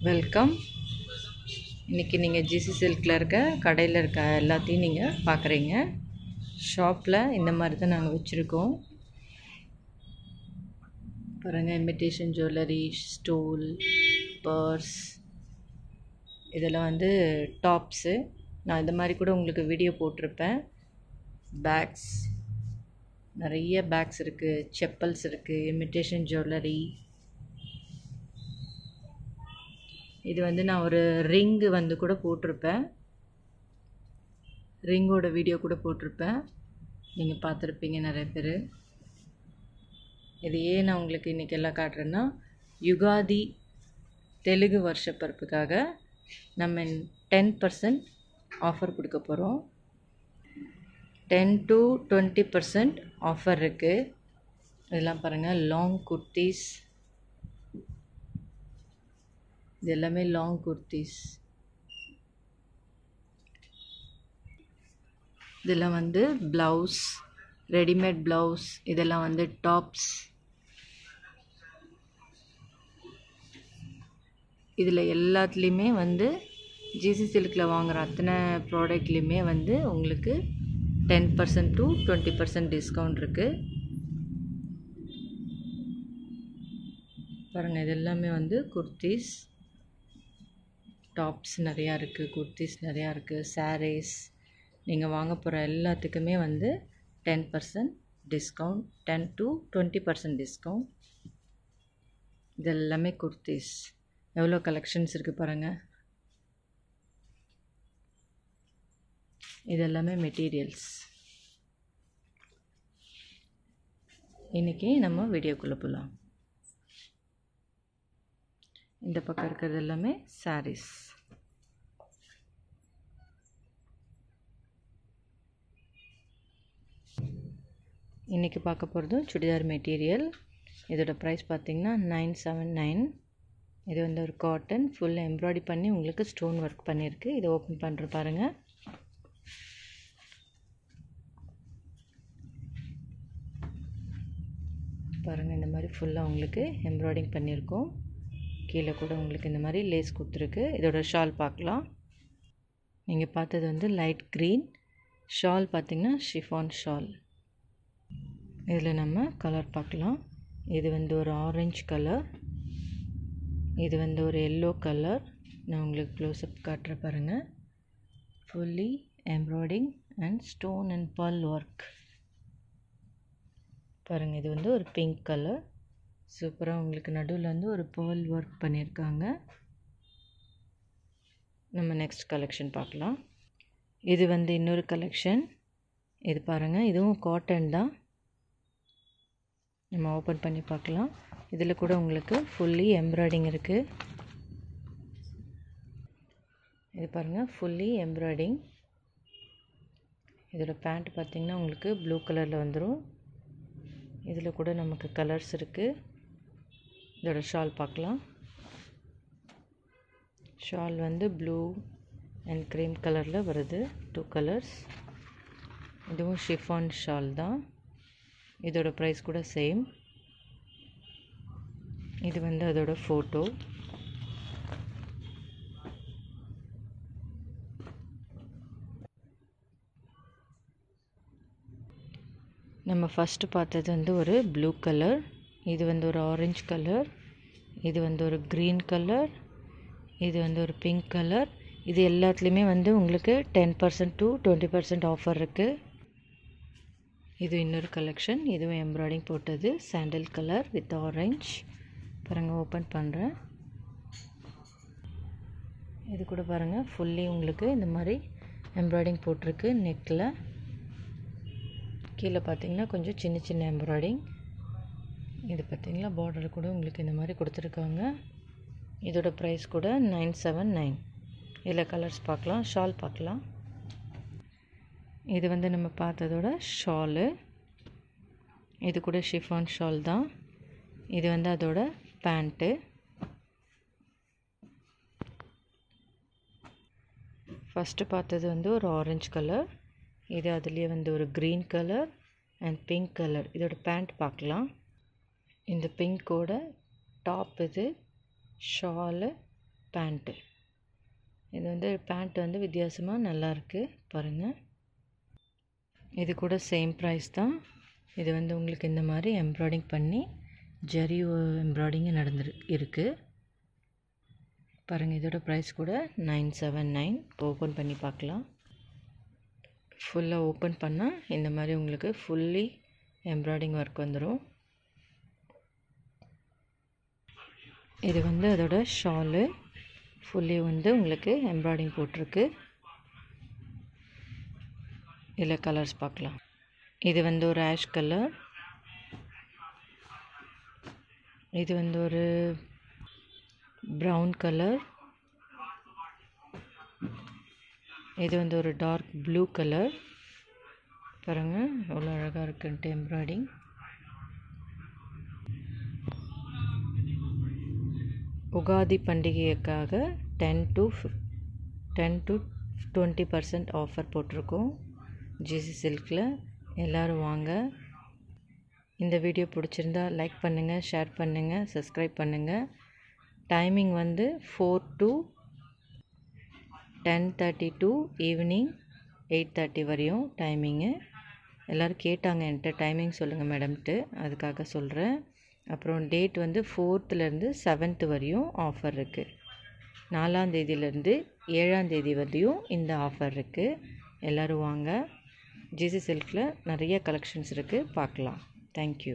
Welcome. இன்றைக்கி நீங்கள் GC சில்கில் இருக்க கடையில் இருக்க எல்லாத்தையும் நீங்கள் பார்க்குறீங்க. ஷாப்பில் இந்த மாதிரி தான் நாங்கள் வச்சுருக்கோம். பாருங்கள், இமிட்டேஷன் ஜுவல்லரி, ஸ்டோல், பர்ஸ், இதெல்லாம் வந்து டாப்ஸு. நான் இந்த மாதிரி கூட உங்களுக்கு வீடியோ போட்டிருப்பேன். பேக்ஸ், நிறைய பேக்ஸ் இருக்குது, செப்பல்ஸ் இருக்குது, இமிட்டேஷன் ஜுவல்லரி. இது வந்து நான் ஒரு ரிங்கு வந்து கூட போட்டிருப்பேன், ரிங்கோட வீடியோ கூட போட்டிருப்பேன், நீங்கள் பார்த்துருப்பீங்க நிறைய பேர். இது ஏன் நான் உங்களுக்கு இன்றைக்கி எல்லாம் காட்டுறேன்னா, யுகாதி தெலுங்கு வருஷ பிறப்புக்காக நம்ம 10% ஆஃபர் கொடுக்க போகிறோம். 10 to 20% ஆஃபர் இருக்குது. இதெல்லாம் பாருங்கள், லாங் குர்த்திஸ், இது எல்லாமே லாங் குர்த்திஸ். இதெல்லாம் வந்து ப்ளவுஸ், ரெடிமேட் ப்ளவுஸ், இதெல்லாம் வந்து டாப்ஸ். இதில் எல்லாத்துலேயுமே வந்து ஜிசி சில்கில் வாங்குகிற அத்தனை ப்ராடக்ட்லேயுமே வந்து உங்களுக்கு 10% to 20% டிஸ்கவுண்ட் இருக்குது. பாருங்கள், இது எல்லாமே வந்து குர்த்திஸ், டாப்ஸ் நிறையா இருக்குது, குர்த்திஸ் நிறையா இருக்குது, சாரீஸ். நீங்கள் வாங்க போகிற எல்லாத்துக்குமே வந்து 10% டிஸ்கவுண்ட், 10 to 20% டிஸ்கவுண்ட். இது எல்லாமே குர்த்திஸ். எவ்வளோ கலெக்ஷன்ஸ் இருக்குது பாருங்கள். இது எல்லாமே மெட்டீரியல்ஸ். இன்றைக்கி நம்ம வீடியோக்குள்ளே போகலாம். இந்த பக்கம் இருக்கிறது எல்லாமே சாரீஸ். இன்றைக்கி பார்க்க போகிறதும் சுடிதார் மெட்டீரியல். இதோட ப்ரைஸ் பார்த்திங்கன்னா 979. இது வந்து ஒரு காட்டன், ஃபுல் எம்ப்ராய்டரி பண்ணி உங்களுக்கு ஸ்டோன் ஒர்க் பண்ணியிருக்கு. இதை ஓப்பன் பண்ணுற பாருங்கள். பாருங்கள், இந்த மாதிரி ஃபுல்லாக உங்களுக்கு எம்ப்ராய்டிங் பண்ணியிருக்கோம். கீழே கூட உங்களுக்கு இந்த மாதிரி லேஸ் கொடுத்துருக்கு. இதோட ஷால் பார்க்கலாம். நீங்கள் பார்த்தது வந்து லைட் க்ரீன் ஷால், பார்த்திங்கன்னா ஷிஃபான் ஷால். இதில் நம்ம கலர் பார்க்கலாம். இது வந்து ஒரு ஆரஞ்சு கலர், இது வந்து ஒரு எல்லோ கலர். நான் உங்களுக்கு க்ளோஸ்அப் காட்டுற பாருங்கள். Fully embroidering and stone and pearl work. பாருங்கள், இது வந்து ஒரு பிங்க் கலர். சூப்பராக உங்களுக்கு நடுவில் வந்து ஒரு பேர்ல் ஒர்க் பண்ணியிருக்காங்க. நம்ம நெக்ஸ்ட் கலெக்ஷன் பார்க்கலாம். இது வந்து இன்னொரு கலெக்ஷன். இது பாருங்கள், இதுவும் காட்டன் தான். நம்ம ஓப்பன் பண்ணி பார்க்கலாம். இதில் கூட உங்களுக்கு ஃபுல்லி எம்ப்ராய்டிங் இருக்குது. இது பாருங்கள், ஃபுல்லி எம்ப்ராய்டிங். இதோட பேண்ட் பார்த்திங்கன்னா உங்களுக்கு ப்ளூ கலரில் வந்துடும். இதில் கூட நமக்கு கலர்ஸ் இருக்குது. இதோட ஷால் பார்க்கலாம். ஷால் வந்து ப்ளூ அண்ட் க்ரீம் கலரில் வருது, 2 கலர்ஸ். இதுவும் ஷிஃபான் ஷால் தான். இதோட ப்ரைஸ் கூட சேம். இது வந்து அதோட ஃபோட்டோ. நம்ம ஃபஸ்ட்டு பார்த்தது வந்து ஒரு ப்ளூ கலர், இது வந்து ஒரு ஆரஞ்சு கலர், இது வந்து ஒரு க்ரீன் கலர், இது வந்து ஒரு பிங்க் கலர். இது எல்லாத்துலேயுமே வந்து உங்களுக்கு 10% to 20% ஆஃபர் இருக்குது. இது இன்னொரு கலெக்ஷன். இதுவும் எம்ப்ராய்டிங் போட்டது, சாண்டல் கலர் வித் ஆரஞ்ச். பாருங்கள், ஓப்பன் பண்ணுறேன். இது கூட பாருங்கள், ஃபுல்லி உங்களுக்கு இந்த மாதிரி எம்ப்ராய்டிங் போட்டிருக்கு. நெக்கில் கீழே பார்த்திங்கன்னா கொஞ்சம் சின்ன சின்ன எம்ப்ராய்டிங். இது பார்த்திங்கன்னா பார்டர் கூட உங்களுக்கு இந்த மாதிரி கொடுத்துருக்காங்க. இதோட ப்ரைஸ் கூட 979. இதில் கலர்ஸ் பார்க்கலாம், ஷால் பார்க்கலாம். இது வந்து நம்ம பார்த்ததோட ஷாலு. இது கூட ஷிஃபான் ஷால் தான். இது வந்து அதோட பேண்ட்டு. ஃபஸ்ட்டு பார்த்தது வந்து ஒரு ஆரஞ்சு கலர், இது அதுலேயே வந்து ஒரு green colour and pink colour. இதோட பேண்ட் பார்க்கலாம். இந்த பிங்கோட டாப் இது, ஷாலு, பேண்ட்டு. இது வந்து பேண்ட் வந்து வித்தியாசமாக நல்லாயிருக்கு பாருங்கள். இது கூட சேம் ப்ரைஸ் தான். இது வந்து உங்களுக்கு இந்த மாதிரி எம்ப்ராய்டிங் பண்ணி ஜரி எம்ப்ராய்டிங்கு இருக்குது பாருங்கள். இதோட ப்ரைஸ் கூட 979. ஓப்பன் பண்ணி பார்க்கலாம். ஃபுல்லாக ஓப்பன் பண்ணால் இந்த மாதிரி உங்களுக்கு ஃபுல்லி எம்ப்ராய்டிங் ஒர்க் வந்துடும். இது வந்து அதோட ஷாலு ஃபுல்லி வந்து உங்களுக்கு எம்ப்ராய்டிங் போட்டிருக்கு. இதில் கலர்ஸ் பார்க்கலாம். இது வந்து ஒரு ஆஷ் கலர், இது வந்து ஒரு ப்ரௌன் கலர், இது வந்து ஒரு டார்க் ப்ளூ கலர். பாருங்கள் எவ்வளோ அழகாக இருக்குன்ட்டு எம்ப்ராய்டிங். உகாதி பண்டிகைக்காக 10 to 20% ஆஃபர் போட்டிருக்கோம் ஜிசி சில்கில். எல்லோரும் வாங்க. இந்த வீடியோ பிடிச்சிருந்தா லைக் பண்ணுங்கள், ஷேர் பண்ணுங்கள், சப்ஸ்கிரைப் பண்ணுங்கள். டைமிங் வந்து 4 to 10:30 to ஈவினிங் 8:30 வரையும் டைமிங்கு. எல்லோரும் கேட்டாங்க என்கிட்ட டைமிங் சொல்லுங்கள் மேடம்ட்டு, அதுக்காக சொல்கிறேன். அப்புறம் டேட் வந்து 4th to 7th வரையும் ஆஃபர் இருக்குது. 4ஆம் தேதியிலேருந்து 7ஆம் தேதி வரையும் இந்த ஆஃபர் இருக்குது. எல்லோரும் வாங்க. ஜிசி சில்கில் நிறைய கலெக்ஷன்ஸ் இருக்குது, பார்க்கலாம். தேங்க்யூ.